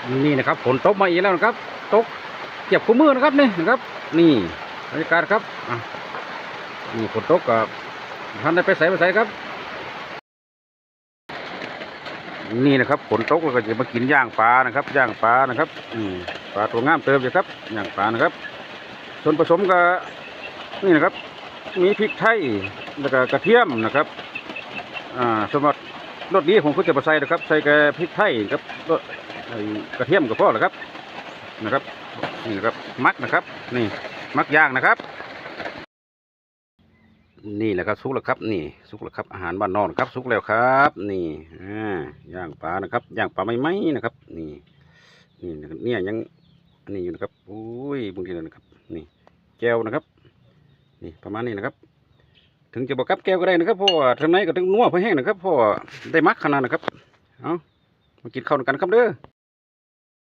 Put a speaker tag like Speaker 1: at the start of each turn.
Speaker 1: นี่นะครับฝนตกมาอีกแล้วนะครับตกเก็บคู่มือนะครับนี่นะครับนี่บรรยากาศครับนี่ฝนตกกับท่านได้ไปใส่ครับนี่นะครับฝนตกเราก็จะมากินย่างปลานะครับย่างปลานะครับปลาตัวงามเติมอยู่ครับย่างปลานะครับส่วนผสมก็นี่นะครับมีพริกไทยแล้วก็กระเทียมนะครับสำหรับรสดีผมก็จะมาใส่นะครับใส่แค่พริกไทยครับกระเทียมกับพ่อแหละครับนะครับนี่นะครับมักนะครับนี่มักย่างนะครับนี่แหละครับสุกแล้วครับนี่สุกแล้วครับอาหารบ้านนอกครับสุกแล้วครับนี่ย่างปลานะครับย่างปลาไม่ไหมนะครับนี่นี่เนี่ยยังอันนี้อยู่นะครับอุ้ยบางทีนะครับนี่แก้วนะครับนี่ประมาณนี้นะครับถึงจะบอกกับแก้วก็ได้นะครับเพราะว่าทางไหนก็ถึงนัวเพื่อแห้งนะครับเพราะได้มักขนาดนะครับเอามากินข้าวกันครับเด้อ